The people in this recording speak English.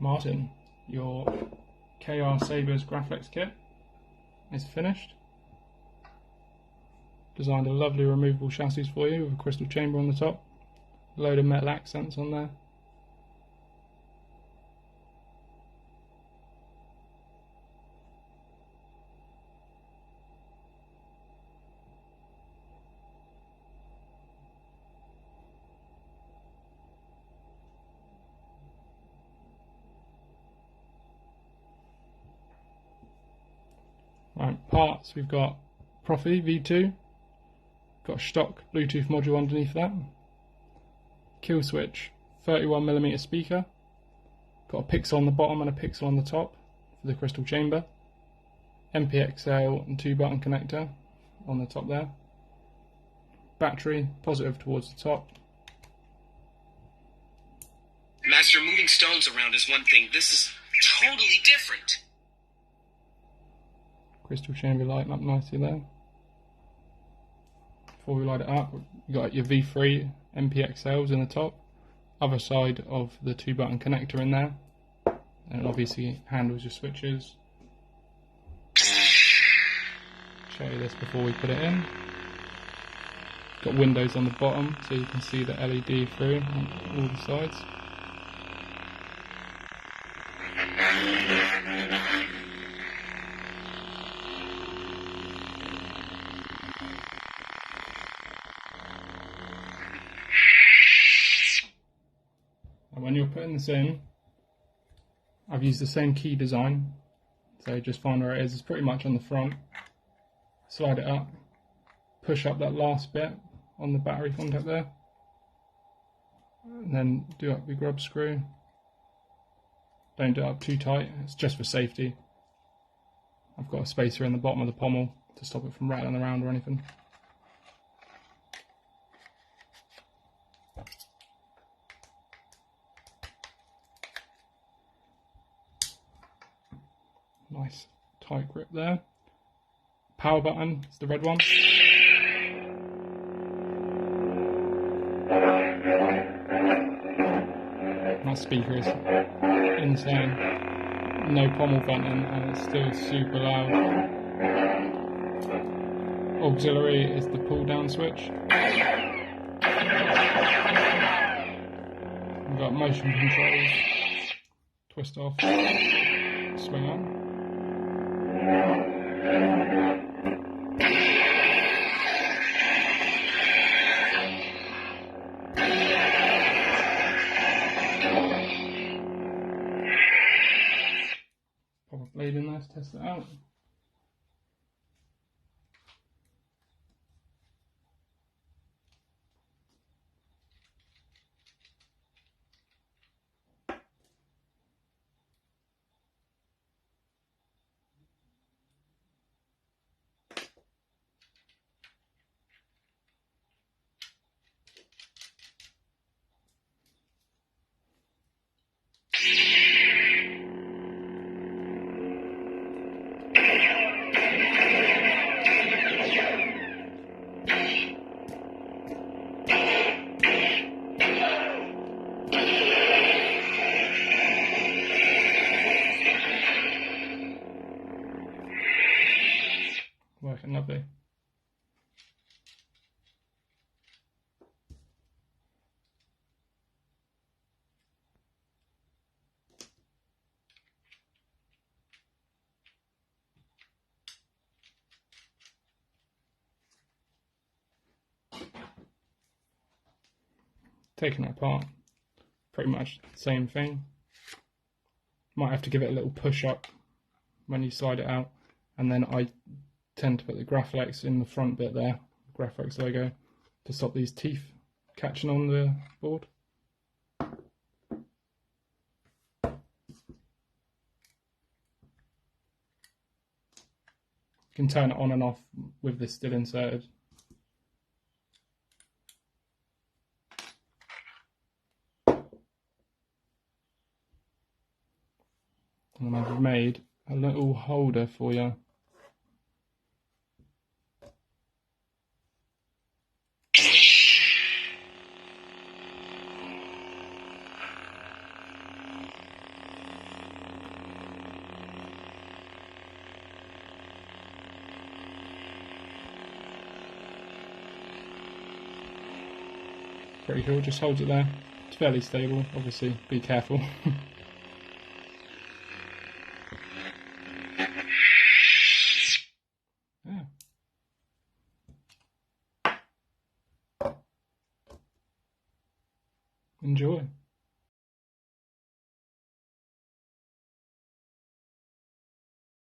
Martin, your KR Saber's Graflex kit is finished. Designed a lovely removable chassis for you with a crystal chamber on the top, a load of metal accents on there. Right, parts, we've got Proffie V2, got a Shtok Bluetooth module underneath that, kill switch, 31mm speaker, got a pixel on the bottom and a pixel on the top for the crystal chamber, MPXL and 2-button connector on the top there, battery, positive towards the top. Master, moving stones around is one thing, this is totally different. Crystal chamber lighting up nicely there. Before we light it up, you got your V3 MPXLs in the top, other side of the 2-button connector in there, and obviously handles your switches. Show you this before we put it in. Got windows on the bottom so you can see the LED through on all the sides. And when you're putting this in, I've used the same key design, so just find where it is. It's pretty much on the front. Slide it up, push up that last bit on the battery contact there, and then do up the grub screw. Don't do it up too tight, it's just for safety. I've got a spacer in the bottom of the pommel to stop it from rattling around or anything. Nice tight grip there. Power button, it's the red one. That speaker is insane. No pommel venting and it's still super loud. Auxiliary is the pull down switch. We've got motion controls. Twist off, swing on. Pop a blade in there to test it out. Working lovely. Taking it apart, pretty much the same thing. Might have to give it a little push up when you slide it out, and then I tend to put the Graflex in the front bit there, Graflex logo, to stop these teeth catching on the board. You can turn it on and off with this still inserted. And I've made a little holder for you. Pretty cool, just holds it there. It's fairly stable, obviously, be careful. Yeah. Enjoy.